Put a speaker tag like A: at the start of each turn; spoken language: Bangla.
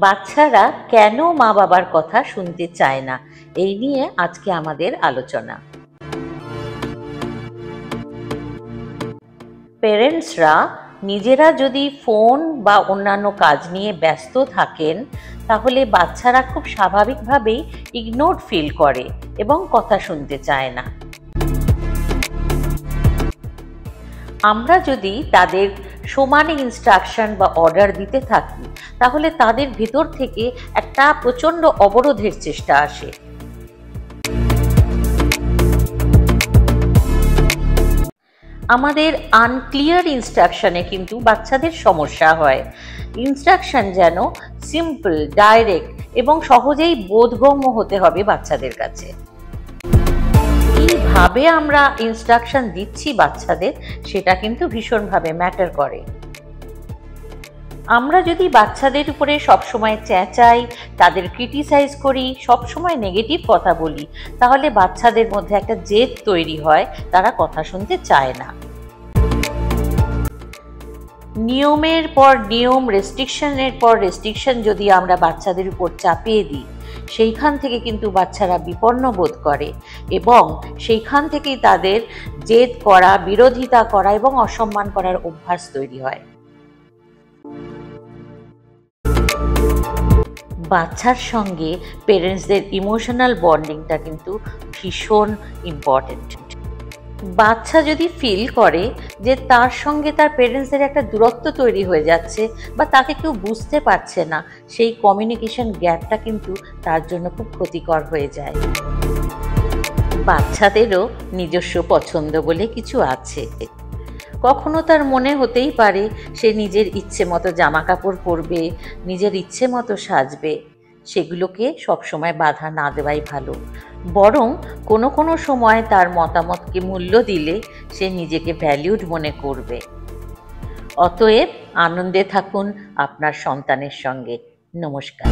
A: বাচ্চারা কেন মা বাবার কথা শুনতে চায় না, এই নিয়ে আজকে আমাদের আলোচনা। পেরেন্টসরা নিজেরা যদি ফোন বা অন্যান্য কাজ নিয়ে ব্যস্ত থাকেন, তাহলে বাচ্চারা খুব স্বাভাবিকভাবেই ইগনোরড ফিল করে এবং কথা শুনতে চায় না। আমরা যদি তাদের সমানে ইনস্ট্রাকশন বা অর্ডার দিতে থাকি, তাহলে তাদের ভিতর থেকে একটা প্রচণ্ড অবরোধের চেষ্টা আসে। আমাদের আনক্লিয়ার ইনস্ট্রাকশনে কিন্তু বাচ্চাদের সমস্যা হয়। ইনস্ট্রাকশন যেন সিম্পল, ডাইরেক্ট এবং সহজেই বোধগম্য হতে হবে বাচ্চাদের কাছে। কিভাবে আমরা ইনস্ট্রাকশন দিচ্ছি বাচ্চাদের, সেটা কিন্তু ভীষণভাবে ম্যাটার করে। আমরা যদি বাচ্চাদের উপরে সবসময় চেঁচাই, তাদের ক্রিটিসাইজ করি, সবসময় নেগেটিভ কথা বলি, তাহলে বাচ্চাদের মধ্যে একটা জেদ তৈরি হয়, তারা কথা শুনতে চায় না। নিয়মের পর নিয়ম, রেস্ট্রিকশনের পর রেস্ট্রিকশন যদি আমরা বাচ্চাদের উপর চাপিয়ে দিই, সেইখান থেকে কিন্তু বাচ্চারা বিপন্ন বোধ করে এবং সেইখান থেকেই তাদের জেদ করা, বিরোধিতা করা এবং অসম্মান করার অভ্যাস তৈরি হয়। বাচ্চার সঙ্গে পেরেন্টসদের ইমোশনাল বন্ডিংটা কিন্তু ভীষণ ইম্পর্টেন্ট। বাচ্চা যদি ফিল করে যে তার সঙ্গে তার পেরেন্টসদের একটা দূরত্ব তৈরি হয়ে যাচ্ছে বা তাকে কেউ বুঝতে পারছে না, সেই কমিউনিকেশন গ্যাপটা কিন্তু তার জন্য খুব ক্ষতিকর হয়ে যায়। বাচ্চাদেরও নিজস্ব পছন্দ বলে কিছু আছে। কখনো তার মনে হতেই পারে সে নিজের ইচ্ছে মতো জামা কাপড় পরবে, নিজের ইচ্ছে মতো সাজবে। সেগুলোকে সবসময় বাধা না দেওয়াই ভালো, বরং কোনো কোনো সময় তার মতামতকে মূল্য দিলে সে নিজেকে ভ্যালিউড মনে করবে। অতএব আনন্দে থাকুন আপনার সন্তানের সঙ্গে। নমস্কার।